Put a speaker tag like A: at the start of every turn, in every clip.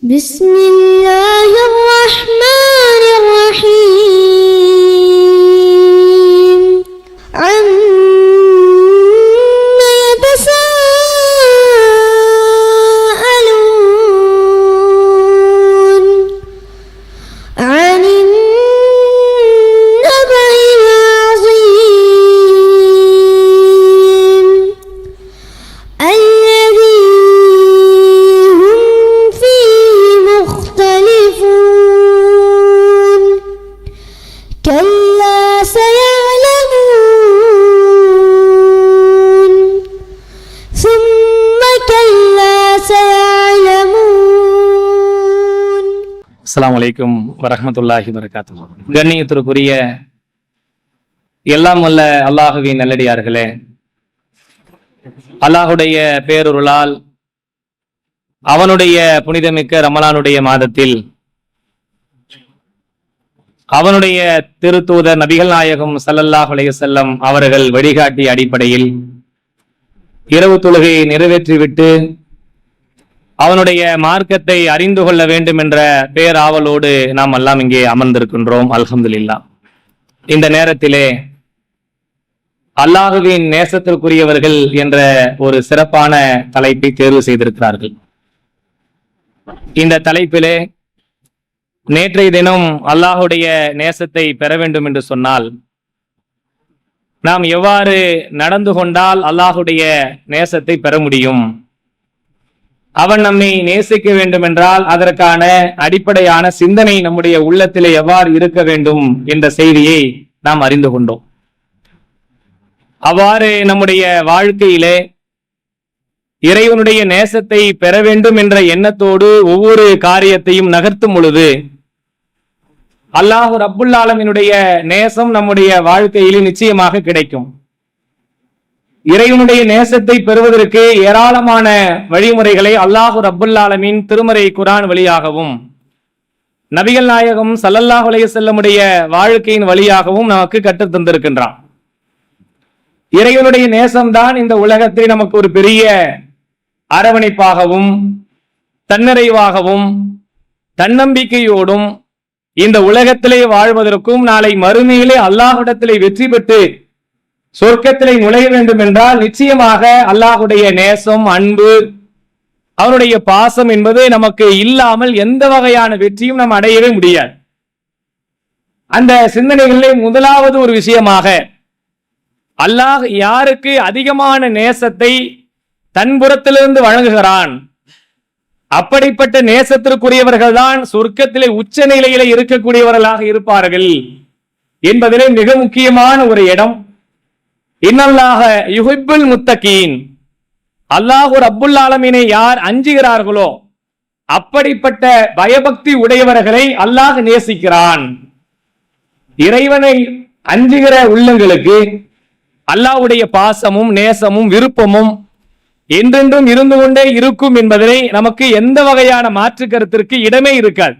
A: بسم الله الرحمن الرحيم عما يتساءلون عن النبأ العظيم الذي هم فيه مختلفون كلا سيعلمون ثم كلا سيعلمون.
B: அஸ்ஸலாமு அலைக்கும் வரஹ்மத்துல்லாஹி வபரகாத்துஹு. கண்ணியத்திற்குரிய எல்லாம் வல்ல அல்லாஹுவின் நல்லடியார்களே, அல்லாஹுடைய பேரருளால் அவனுடைய புனிதமிக்க ரமலானுடைய மாதத்தில் அவனுடைய திருத்தூதர் நபிகள் நாயகம் ஸல்லல்லாஹு அலைஹி வஸல்லம் அவர்கள் வழிகாட்டிய அடிப்படையில் இரவு தொழுகையை நிறைவேற்றிவிட்டு அவனுடைய மார்க்கத்தை அறிந்து கொள்ள வேண்டும் என்ற பேராவலோடு நாம் எல்லாம் இங்கே அமர்ந்திருக்கின்றோம். அல்ஹம்துலில்லாஹ். இந்த நேரத்திலே அல்லாஹுவின் நேசத்திற்குரியவர்கள் என்ற ஒரு சிறப்பான தலைப்பை தேர்வு செய்திருக்கிறார்கள். இந்த தலைப்பிலே நேற்றைய தினம் அல்லாஹுடைய நேசத்தை பெற வேண்டும் என்று சொன்னால் நாம் எவ்வாறு நடந்து கொண்டால் அல்லாஹுடைய நேசத்தை பெற முடியும், அவன் நம்மை நேசிக்க வேண்டும் என்றால் அதற்கான அடிப்படையான சிந்தனை நம்முடைய உள்ளத்திலே எவ்வாறு இருக்க வேண்டும் என்ற செய்தியை நாம் அறிந்து கொண்டோம். அவ்வாறு நம்முடைய வாழ்க்கையிலே இறைவனுடைய நேசத்தை பெற வேண்டும் என்ற எண்ணத்தோடு ஒவ்வொரு காரியத்தையும் நகர்த்தும் பொழுது அல்லாஹ் ரப்புல் ஆலமீனுடைய நேசம் நம்முடைய வாழ்க்கையிலே நிச்சயமாக கிடைக்கும். இறைவனுடைய நேசத்தை பெறுவதற்கு ஏராளமான வழிமுறைகளை அல்லாஹ் ரப்புல் ஆலமீன் திருமறை குர்ஆன் வழியாகவும் நபிகள் நாயகம் ஸல்லல்லாஹு அலைஹி வஸல்லமுடைய வாழ்க்கையின் வழியாகவும் நமக்கு கற்றுத் தந்திருக்கின்றான். இறைவனுடைய நேசம்தான் இந்த உலகத்தை நமக்கு ஒரு பெரிய அரவணைப்பாகவும் தன்னிறைவாகவும் தன்னம்பிக்கையோடும் இந்த உலகத்திலே வாழ்வதற்கும் நாளை மறுமையிலே அல்லாஹ்விடத்திலே வெற்றி பெற்று சொர்க்கத்திலே நுழைய வேண்டும் என்றால் நிச்சயமாக அல்லாஹுடைய நேசம், அன்பு, அவனுடைய பாசம் என்பது நமக்கு இல்லாமல் எந்த வகையான வெற்றியும் நாம் அடையவே முடியாது. அந்த சிந்தனைகளிலே முதலாவது ஒரு விஷயமாக அல்லாஹ் யாருக்கு அதிகமான நேசத்தை தன் புறத்திலிருந்து வழங்குகிறான், அப்படிப்பட்ட நேசத்திற்குரியவர்கள் தான் சொர்க்கத்திலே உச்ச நிலையிலே இருக்கக்கூடியவர்களாக இருப்பார்கள் என்பதிலே மிக முக்கியமான ஒரு இடம். இன்னல்லாஹ யுஹிப்புல் முத்தகீன், அல்லாஹ் ரப்புல் ஆலமீனை யார் அஞ்சுகிறார்களோ அப்படிப்பட்ட பயபக்தி உடையவர்களை அல்லாஹ் நேசிக்கிறான். இறைவனை அஞ்சுகிற உள்ளங்களுக்கு அல்லாஹ்வுடைய பாசமும் நேசமும் விருப்பமும் என்றென்றும் இருந்து கொண்டே இருக்கும் என்பதனை நமக்கு எந்த வகையான மாற்று கருத்திற்கு இடமே இருக்காது.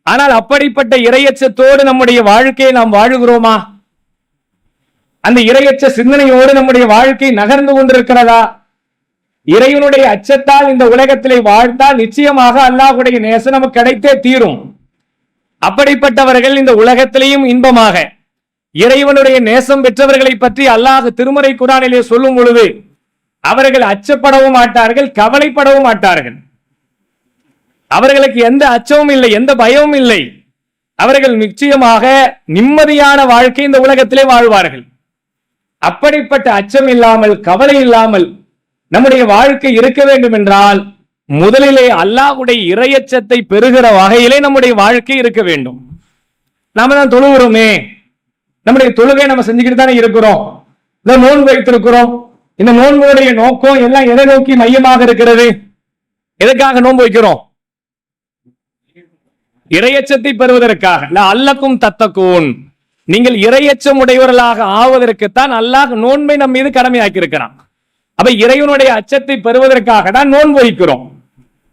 B: ஆனால் அப்படிப்பட்ட இறையச்சத்தோடு நம்முடைய வாழ்க்கையை நாம் வாழுகிறோமா? அந்த இறையச்ச சிந்தனையோடு நம்முடைய வாழ்க்கை நகர்ந்து கொண்டிருக்கிறதா? இறைவனுடைய அச்சத்தால் இந்த உலகத்திலே வாழ்ந்தால் நிச்சயமாக அல்லாஹ்வுடைய நேசம் நமக்கு கிடைத்தே தீரும். அப்படிப்பட்டவர்கள் இந்த உலகத்திலேயும் இன்பமாக இறைவனுடைய நேசம் பெற்றவர்களை பற்றி அல்லாஹ் திருமறை குர்ஆனிலே சொல்லும் பொழுது அவர்கள் அச்சப்படவும் மாட்டார்கள், கவலைப்படவும் மாட்டார்கள். அவர்களுக்கு எந்த அச்சமும் இல்லை, எந்த பயமும் இல்லை. அவர்கள் நிச்சயமாக நிம்மதியான வாழ்க்கை இந்த உலகத்திலே வாழ்வார்கள். அப்படிப்பட்ட அச்சம் இல்லாமல் கவலை இல்லாமல் நம்முடைய வாழ்க்கை இருக்க வேண்டும் என்றால் முதலிலே அல்லாஹ்வுடைய இறையச்சத்தை பெறுகிற வகையிலே நம்முடைய வாழ்க்கை இருக்க வேண்டும். நாம தான் தொழுகிறோமே, நம்முடைய தொழுகை நம்ம செஞ்சுக்கிட்டு தானே இருக்கிறோம். இந்த நோன்பு வைத்திருக்கிறோம். இந்த நோன்புடைய நோக்கம் எல்லாம் எதை நோக்கி மையமாக இருக்கிறது? எதற்காக நோன்பு வைக்கிறோம்? இறையச்சத்தை பெறுவதற்காக. அல்லக்கும் தத்தக்கூன், நீங்கள் இறையச்சம் உடையவர்களாக ஆவதற்குத்தான் அல்லாஹ் நோன்பை நம் மீது கடமையாக்கி இருக்கிறான். அப்ப இறைவனுடைய அச்சத்தை பெறுவதற்காக தான் நோன்பு வைக்கிறோம்.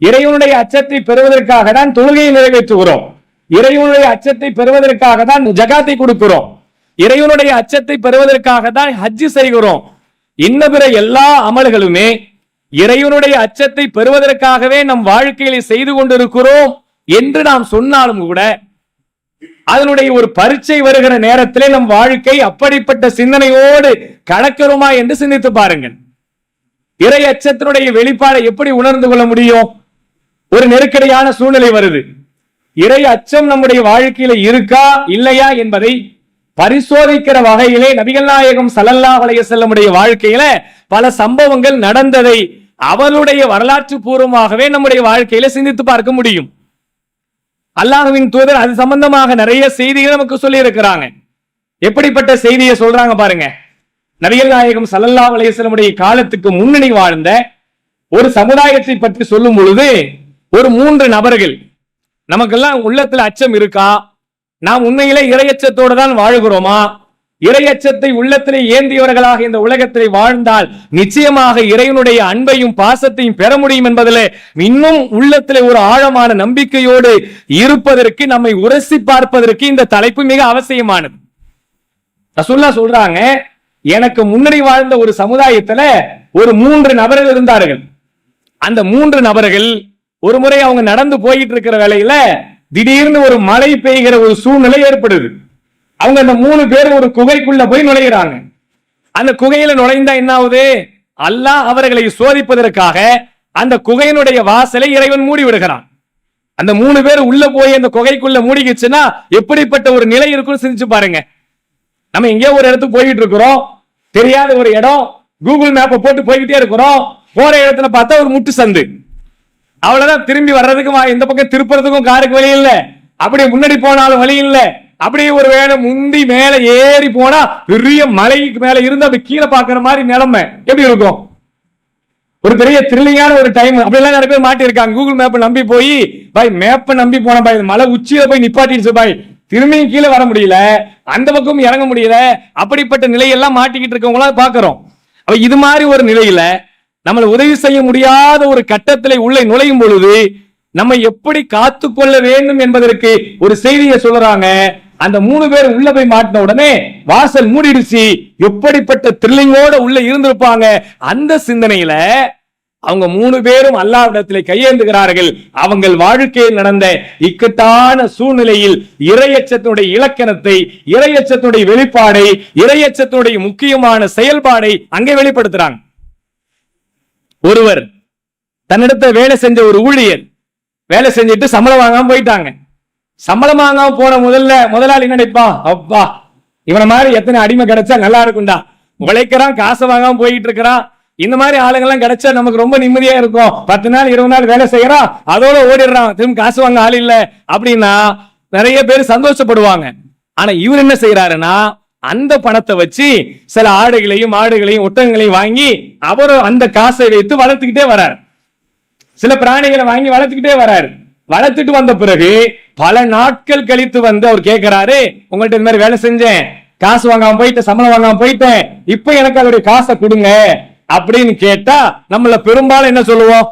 B: இறைவனுடைய அச்சத்தை பெறுவதற்காக தான் தொழுகையை நிறைவேற்றுகிறோம். இறைவனுடைய அச்சத்தை பெறுவதற்காக தான் ஜகாத்தை கொடுக்கிறோம். இறைவனுடைய அச்சத்தை பெறுவதற்காக தான் ஹஜ் செய்கிறோம். இன்ன பிற எல்லா அமல்களுமே இறைவனுடைய அச்சத்தை பெறுவதற்காகவே நம் வாழ்க்கையில செய்து கொண்டிருக்கிறோம் என்று நாம் சொன்னாலும் கூட அதனுடைய ஒரு பரீட்சை வருகிற நேரத்திலே நம் வாழ்க்கை அப்படிப்பட்ட சிந்தனையோடு கடக்கிறோமா என்று சிந்தித்து பாருங்கள். இறை அச்சத்தினுடைய வெளிப்பாடை எப்படி உணர்ந்து கொள்ள முடியும்? ஒரு நெருக்கடியான சூழ்நிலை வருது, இறை அச்சம் நம்முடைய வாழ்க்கையில இருக்கா இல்லையா என்பதை பரிசோதிக்கிற வகையிலே நபிகள் நாயகம் ஸல்லல்லாஹு அலைஹி வஸல்லமுடைய வாழ்க்கையில பல சம்பவங்கள் நடந்ததை அவருடைய வரலாற்று பூர்வமாகவே நம்முடைய வாழ்க்கையில சிந்தித்து பார்க்க முடியும். அல்லாஹ்வின் தூதர் அது சம்பந்தமாக நிறைய செய்திகள் நமக்கு சொல்லி இருக்கிறாங்க. எப்படிப்பட்ட செய்தியை சொல்றாங்க பாருங்க. நபிகள் நாயகம் ஸல்லல்லாஹு அலைஹி வஸல்லமுடைய காலத்துக்கு முன்னணி வாழ்ந்த ஒரு சமுதாயத்தை பற்றி சொல்லும் பொழுது ஒரு 3 நபர்கள், நமக்கெல்லாம் உள்ளத்துல அச்சம் இருக்கா? நாம் உண்மையிலே இறையச்சத்தோடு தான் வாழ்கிறோமா? இறையச்சத்தை உள்ளத்திலே ஏந்தியவர்களாக இந்த உலகத்திலே வாழ்ந்தால் நிச்சயமாக இறைவனுடைய அன்பையும் பாசத்தையும் பெற முடியும் என்பதிலே இன்னும் உள்ளத்திலே ஒரு ஆழமான நம்பிக்கையோடு இருப்பதற்கு, நம்மை உரசி பார்ப்பதற்கு இந்த தலைப்பு மிக அவசியமானது. ரசூலுல்லாஹ் சொல்றாங்க, எனக்கு முன்னாடி வாழ்ந்த ஒரு சமுதாயத்துல ஒரு 3 நபர்கள் இருந்தார்கள். அந்த 3 நபர்கள் ஒரு முறை அவங்க நடந்து போயிட்டு இருக்கிற வேளையில திடீர்னு ஒரு மழை பெய்கிற ஒரு சூழ்நிலை ஏற்படுது. அவங்க அந்த 3 பேர் ஒரு குகைக்குள்ள போய் நுழைகிறாங்க. அந்த குகையில நுழைந்தா என்ன ஆகுது? அல்லாஹ் அவர்களை சோதிப்பதற்காக அந்த குகையினுடைய வாசலை இறைவன் மூடி விடுகிறான். அந்த 3 பேர் உள்ள போய் அந்த குகைக்குள்ள மூடிக்கிச்சுன்னா எப்படிப்பட்ட ஒரு நிலை இருக்குன்னு சிந்திச்சு பாருங்க. நம்ம எங்கேயோ ஒரு இடத்துக்கு போயிட்டு இருக்கிறோம், தெரியாத ஒரு இடம், கூகுள் மேப்பை போட்டு போய்கிட்டே இருக்கிறோம். போற இடத்துல பார்த்தா ஒரு முட்டு சந்து, அவ்வளவுதான். திரும்பி வர்றதுக்கும் இந்த பக்கம் திருப்புறதுக்கும் காருக்கு வழி இல்ல, அப்படியே முன்னாடி போனாலும் வழி இல்ல. அப்படியே ஒரு வேளை முந்தி மேல ஏறி போனா பெரிய மலைக்கு மேல இருந்து அப்படி கீழே பாக்குற மாதிரி நிலைமை எப்படி இருக்கும்? ஒரு பெரிய த்ரில்லிங்கான ஒரு டைம். அப்படி எல்லாம் நிறைய பேர் மாட்டி இருக்காங்க. கூகுள் மேப்பை நம்பி போய் பாய், மேப்பை நம்பி போன பாய், மலை உச்சியில போய் நிப்பாட்டிடுச்சு பாய், திரும்பியும் கீழே வர முடியல, அந்த பக்கம் இறங்க முடியல. அப்படிப்பட்ட நிலையெல்லாம் மாட்டிக்கிட்டு இருக்கவங்களா பாக்குறோம். அப்ப இது மாதிரி ஒரு நிலையில நம்மளை உதவி செய்ய முடியாத ஒரு கட்டத்திலே உள்ளே நுழையும் பொழுது நம்ம எப்படி காத்துக்கொள்ள வேண்டும் என்பதற்கு ஒரு செய்தியை சொல்றாங்க. அந்த 3 பேர் உள்ள போய் மாட்டின உடனே வாசல் மூடிடுச்சு. எப்படிப்பட்ட த்ரில்லிங்கோட உள்ள இருந்திருப்பாங்க. அந்த சிந்தனையில அவங்க 3 பேரும் அல்லாஹ்விடத்திலே கையேந்துகிறார்கள். அவங்க வாழ்க்கையில் நடந்த இக்கட்டான சூழ்நிலையில் இறையச்சத்தினுடைய இலக்கணத்தை, இறையச்சத்தினுடைய வெளிப்பாடை, இறையச்சத்தினுடைய முக்கியமான செயல்பாடை அங்கே வெளிப்படுத்துறாங்க. ஒருவர் தன்னிடத்தை வேலை செஞ்ச ஒரு ஊழியர் வேலை செஞ்சுட்டு சம்பளம் வாங்காம போயிட்டாங்க. சம்பளம் வாங்காம போன முதலாளி நினைப்பான், அப்பா இவனை மாதிரி எத்தனை அடிமை கிடைச்சா நல்லா இருக்கும்டா, உழைக்கிறான், காசை வாங்காம போயிட்டு இருக்கிறான், இந்த மாதிரி ஆளுங்கெல்லாம் கிடைச்சா நமக்கு ரொம்ப நிம்மதியா இருக்கும். 10 நாள் 20 நாள் வேலை செய்யறான், அதோட ஓடிடுறான், திரும்ப காசு வாங்க ஆள் இல்ல அப்படின்னா நிறைய பேர் சந்தோஷப்படுவாங்க. ஆனா இவர் என்ன செய்யறாருன்னா, அந்த பணத்தை வச்சு சில ஆடுகளையும் மாடுகளையும் ஒட்டகங்களையும் வாங்கி அவரும் அந்த காசை வைத்து வளர்த்துக்கிட்டே வர்றார். சில பிராணிகளை வாங்கி வளர்த்துக்கிட்டே வர்றாரு. வளர்த்துட்டு வந்த பிறகு பல நாட்கள் கழித்து வந்து அவர் கேட்கிறாரு, உங்கள்ட்ட இந்த மாதிரி வேலை செஞ்சேன், காசு வாங்காம போயிட்டேன், சம்பளம் வாங்காம போயிட்டேன், இப்ப எனக்கு அதோடைய காசை கொடுங்க அப்படின்னு கேட்டா நம்மள பெரும்பாலும் என்ன சொல்லுவோம்?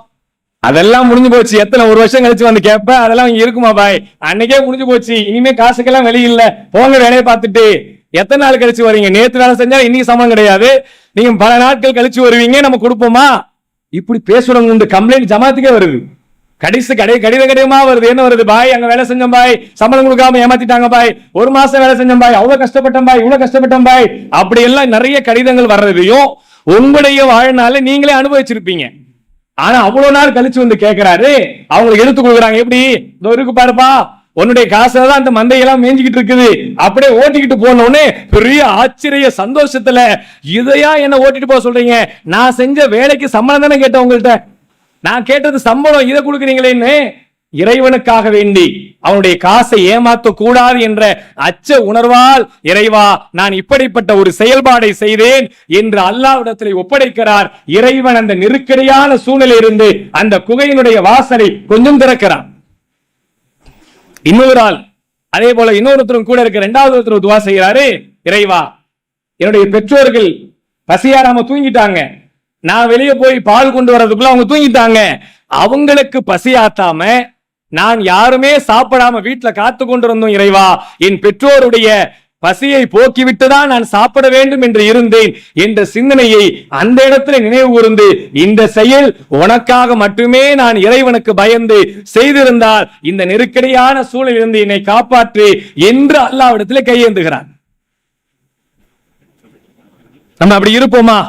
B: அதெல்லாம் முடிஞ்சு போச்சு. எத்தனை ஒரு வருஷம் கழிச்சு வந்து கேட்ப, அதெல்லாம் இங்க இருக்குமா பாய், அன்னைக்கே முடிஞ்சு போச்சு, இனிமே காசுக்கெல்லாம் வெளியில்ல, போங்க வேலையை பார்த்துட்டு. எத்தனை நாள் கழிச்சு வரீங்க? நேத்து வேலை செஞ்சா இன்னைக்கு சம்பளம் கிடையாது, நீங்க பல நாட்கள் கழிச்சு வருவீங்க, நம்ம கொடுப்போமா? இப்படி பேசுறவங்க உண்டு. கம்ப்ளைண்ட் ஜமாத்துக்கே வருது, கடிதமா வருது. என்ன வருது? பாய் அங்க வேலை செஞ்சோம் பாய், சம்பளம் கொடுக்காம ஏமாத்திட்டாங்க பாய், 1 மாசம் வேலை செஞ்சோம் பாய், அவ்வளவு கஷ்டப்பட்டோம் பாய், இவ்வளவு கஷ்டப்பட்டோம் பாய், அப்படி எல்லாம் நிறைய கடிதங்கள் வர்றதையும் உங்களுடைய வாழ்நாள நீங்களே அனுபவிச்சிருப்பீங்க. ஆனா அவ்வளவு நாள் கழிச்சு வந்து கேட்கிறாரு, அவங்களுக்கு எடுத்து கொடுக்குறாங்க. எப்படி இருக்கு பாருப்பா, உன்னுடைய காசுதான் அந்த மந்தையெல்லாம் மேய்ஞ்சிக்கிட்டு இருக்குது, அப்படியே ஓட்டிக்கிட்டு போனோடனே பெரிய ஆச்சரிய சந்தோஷத்துல, இதையா என்ன ஓட்டிட்டு போக சொல்றீங்க? நான் செஞ்ச வேலைக்கு சம்பளம் தானே கேட்டேன் உங்கள்கிட்ட, நான் கேட்டது சம்பளம், இதை கொடுக்குறீங்களேன்னு. இறைவனுக்காக வேண்டி அவனுடைய காசை ஏமாத்த கூடாது என்ற அச்ச உணர்வால், இறைவா நான் இப்படிப்பட்ட ஒரு செயல்பாடை செய்தேன் என்று அல்லாஹ்விடத்தில் ஒப்படைக்கிறார். இறைவன் அந்த நெருக்கடியான சூழ்நிலை இருந்து அந்த குகையினுடைய வாசலை கொஞ்சம் திறக்கிறான். இன்னொரு ஆள் அதே போல இன்னொருத்தரும் கூட இருக்க 2வது ஒருத்தர் துவா செய்யறாரு, இறைவா என்னுடைய பெற்றோர்கள் பசியாராம தூங்கிட்டாங்க, நான் வெளியே போய் பால் கொண்டு வர்றதுக்குள்ள அவங்க தூங்கிட்டாங்க, அவங்களுக்கு பசியாத்தாம நான் யாருமே சாப்பிடாம வீட்டுல காத்து கொண்டு இருந்தோம். இறைவா என் பெற்றோருடைய பசியை போக்கிவிட்டுதான் நான் சாப்பிட வேண்டும் என்று இருந்தேன் என்ற சிந்தனையை அந்த இடத்துல நினைவு கூர்ந்து இந்த செயல் உனக்காக மட்டுமே நான் இறைவனுக்கு பயந்து செய்திருந்தால் இந்த நெருக்கடியான சூழலிலிருந்து என்னை காப்பாற்று என்று அல்லாஹ்விடத்தில் கையேந்துகிறான். நம்ம அப்படி இருப்போமா?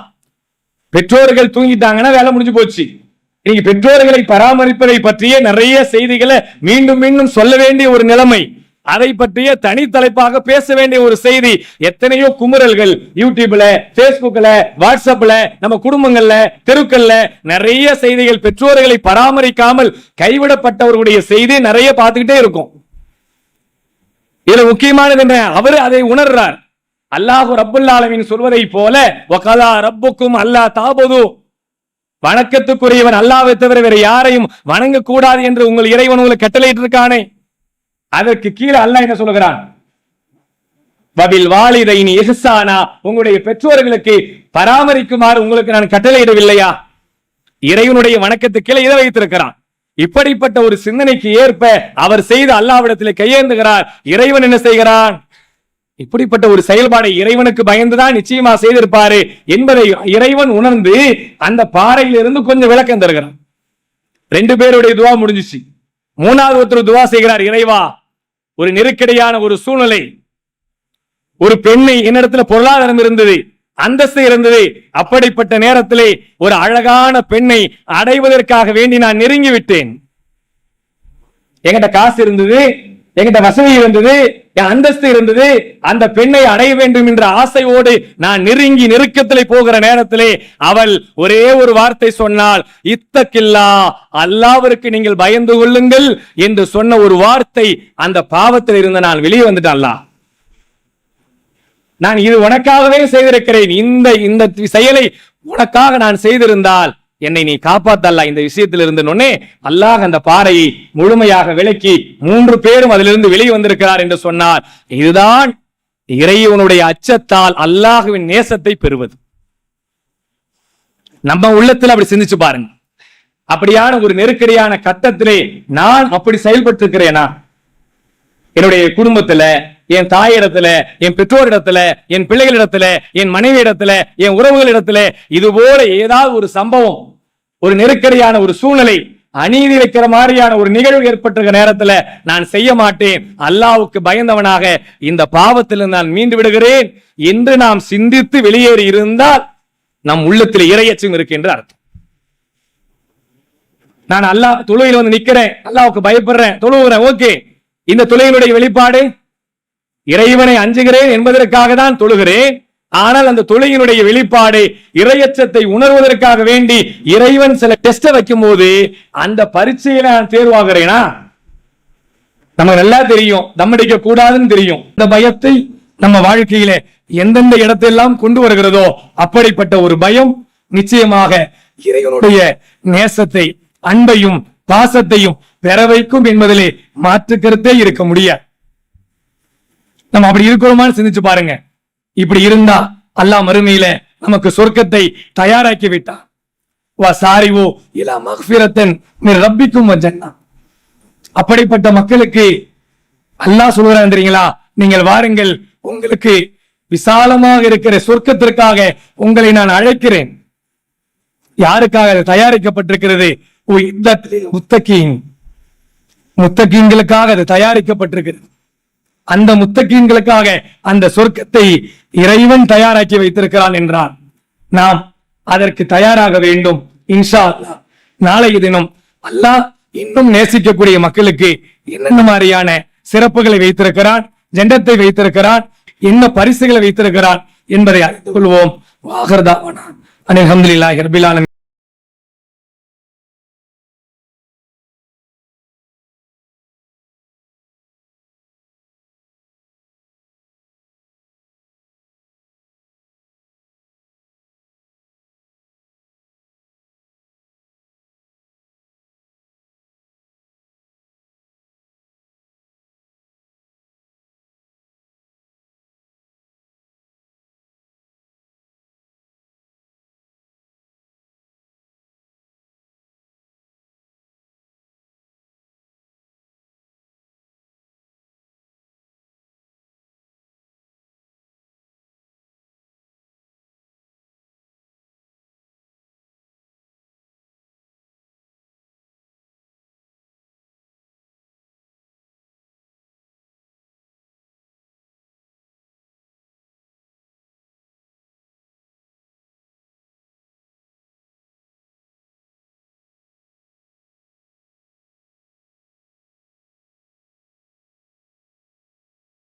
B: பெற்றோர்கள் தூங்கிட்டாங்கன்னா வேலை முடிஞ்சு போச்சு. இன்னைக்கு பெற்றோர்களை பராமரிப்பதை பற்றிய நிறைய செய்திகளை மீண்டும் மீண்டும் சொல்ல வேண்டிய ஒரு நிலைமை, அதை பற்றிய தனித்தலைப்பாக பேச வேண்டிய ஒரு செய்தி. எத்தனையோ குமுறல்கள் யூடியூப்ல, பேஸ்புக்ல, வாட்ஸ்அப்ல, நம்ம குடும்பங்கள்ல, தெருக்கள்ல நிறைய செய்திகள் பெற்றோர்களை பராமரிக்காமல் கைவிடப்பட்டவர்களுடைய செய்தி நிறைய பார்த்துக்கிட்டே இருக்கும். இதுல முக்கியமானது என்ன? அவர் அதை உணர்றார். அல்லாஹ் ரப்புல் ஆலமீன் சொல்வதை போல வகலா ரப்புக்கும் அல்லா தாபுது, வணக்கத்துக்குரியவன் அல்லாஹ்வை தவிர வேற யாரையும் வணங்க கூடாது என்று உங்கள் இறைவன் உங்களுக்கு கட்டளையிட்டு இருக்கானே. அதற்கு கீழே அல்லாஹ் என்ன சொல்கிறான்? வபில் வாலிதைனி இஹ்சானா, உங்களுடைய பெற்றோர்களுக்கு பராமரிக்குமாறு உங்களுக்கு நான் கட்டளையிடவில்லையா? இறைவனுடைய வணக்கத்துக்கு கீழே இதை வைத்திருக்கிறான். இப்படிப்பட்ட ஒரு சிந்தனைக்கு ஏற்ப அவர் செய்த அல்லாஹ்விடத்தில் கையேந்துகிறார். இறைவன் என்ன செய்கிறான்? இப்படிப்பட்ட ஒரு செயல்பாடை இறைவனுக்கு பயந்துதான் நிச்சயமா செய்திருப்பாரு என்பதை இறைவன் உணர்ந்து அந்த பாறையிலிருந்து கொஞ்சம் விளக்கம் தருகிறான். 2 பேருடைய துவா முடிஞ்சிச்சு. 3வது ஒருத்தர் துவா செய்கிறார். இறைவா, ஒரு நெருக்கடியான ஒரு சூழ்நிலை, ஒரு பெண்ணை என்னிடத்துல பொருளாதாரம் இருந்தது, அந்தஸ்து இருந்தது, அப்படிப்பட்ட நேரத்திலே ஒரு அழகான பெண்ணை அடைவதற்காக வேண்டி நான் நெருங்கி விட்டேன். என்கிட்ட காசு இருந்தது, என்கிட்ட வசதி இருந்தது, என் அந்தஸ்து இருந்தது, அந்த பெண்ணை அடைய வேண்டும் என்ற ஆசையோடு நான் நெருங்கி நெருக்கத்திலே போகிற நேரத்திலே அவள் ஒரே ஒரு வார்த்தை சொன்னால், இத்தக்கில்லா, அல்லாஹ்விற்கு நீங்கள் பயந்து கொள்ளுங்கள் என்று சொன்ன ஒரு வார்த்தை, அந்த பாவத்தில் இருந்த நான் வெளியே வந்துட்டேன். அல்லாஹ், நான் இது உனக்காகவே செய்திருக்கிறேன், இந்த செயலை உனக்காக நான் செய்திருந்தால் என்னை நீ காப்பாத்தல்ல இந்த விஷயத்தில் இருந்து. அல்லாஹ் அந்த பாறையை முழுமையாக விலக்கி 3 பேரும் அதிலிருந்து வெளியே வந்திருக்கிறார் என்று சொன்னார். இதுதான் இறைவனுடைய அச்சத்தால் அல்லாஹ்வின் நேசத்தை பெறுவது. நம்ம உள்ளத்தில் அப்படி சிந்திச்சு பாருங்க. அப்படியான ஒரு நெருக்கடியான கட்டத்திலே நான் அப்படி செயல்பட்டு இருக்கிறேனா? என்னுடைய குடும்பத்துல, என் தாயிடத்துல, என் பெற்றோரிடத்துல, என் பிள்ளைகளிடத்துல, என் மனைவி இடத்துல, என் உறவுகளிடத்துல இது போல ஏதாவது ஒரு சம்பவம், ஒரு நெருக்கடியான ஒரு சூழ்நிலை, அநீதி வைக்கிற மாதிரியான ஒரு நிகழ்வு ஏற்பட்ட நேரத்துல நான் செய்ய மாட்டேன், அல்லாஹ்வுக்கு பயந்தவனாக இந்த பாவத்தில் நான் மீண்டு விடுகிறேன் என்று நாம் சிந்தித்து வெளியேறி இருந்தால் நம் உள்ளத்தில் இறையச்சம் இருக்கு என்று அர்த்தம். நான் அல்லாஹ் தொழுகையில் வந்து நிக்கிறேன், அல்லாஹ்வுக்கு பயப்படுறேன், தொழுகிறேன், ஓகே. இந்த தொழுகையினுடைய வெளிப்பாடு இறைவனை அஞ்சுகிறேன் என்பதற்காக தான் தொழுகிறேன். ஆனால் அந்த தொழுகையினுடைய வெளிப்பாடு இறையச்சத்தை உணர்வதற்காக வேண்டி இறைவன் சில டெஸ்ட வைக்கும் போது அந்த பரீட்சையில நான் தேர்வாகிறேனா? நமக்கு நல்லா தெரியும், தம்மடிக்க கூடாதுன்னு தெரியும். இந்த பயத்தை நம்ம வாழ்க்கையில எந்தெந்த இடத்தெல்லாம் கொண்டு வருகிறதோ அப்படிப்பட்ட ஒரு பயம் நிச்சயமாக இறைவனுடைய நேசத்தை, அன்பையும் பாசத்தையும் பெற வைக்கும் என்பதிலே மாற்று கருத்தே இருக்க முடியாது. நம்ம அப்படி இருக்கிறோமான்னு சிந்திச்சு பாருங்க. இப்படி இருந்தா அல்லாஹ் மறுமையில நமக்கு சொர்க்கத்தை தயாராக்கி விட்டான். வசாரிவோ இலா மக்ஃபிரத்தன் மின் ரப்பிக்கும் வஜன்னா. அப்படிப்பட்ட மக்களுக்கு அல்லாஹ் சொல்றான் தெரியுங்களா, நீங்கள் வாருங்கள், உங்களுக்கு விசாலமாக இருக்கிற சொர்க்கத்திற்காக உங்களை நான் அழைக்கிறேன். யாருக்காக அது தயாரிக்கப்பட்டிருக்கிறது? முத்தகீன்களுக்காக அது தயாரிக்கப்பட்டிருக்கிறது. அந்த முத்தகீன்களுக்காக அந்த சொர்க்கத்தை இறைவன் தயாராக்கி வைத்திருக்கிறான் என்றான். நாம் அதற்கு தயாராக வேண்டும் இன்ஷா அல்லாஹ். நாளைய தினம் அல்லாஹ் இன்னும் நேசிக்கக்கூடிய மக்களுக்கு என்னென்ன மாதிரியான சிறப்புகளை வைத்திருக்கிறான், ஜன்னத்தை வைத்திருக்கிறான், என்ன பரிசுகளை வைத்திருக்கிறான் என்பதை அறிந்து கொள்வோம். வாஹர் தாவானா அல்ஹம்துலில்லாஹி ரப்பில் ஆலமீன்.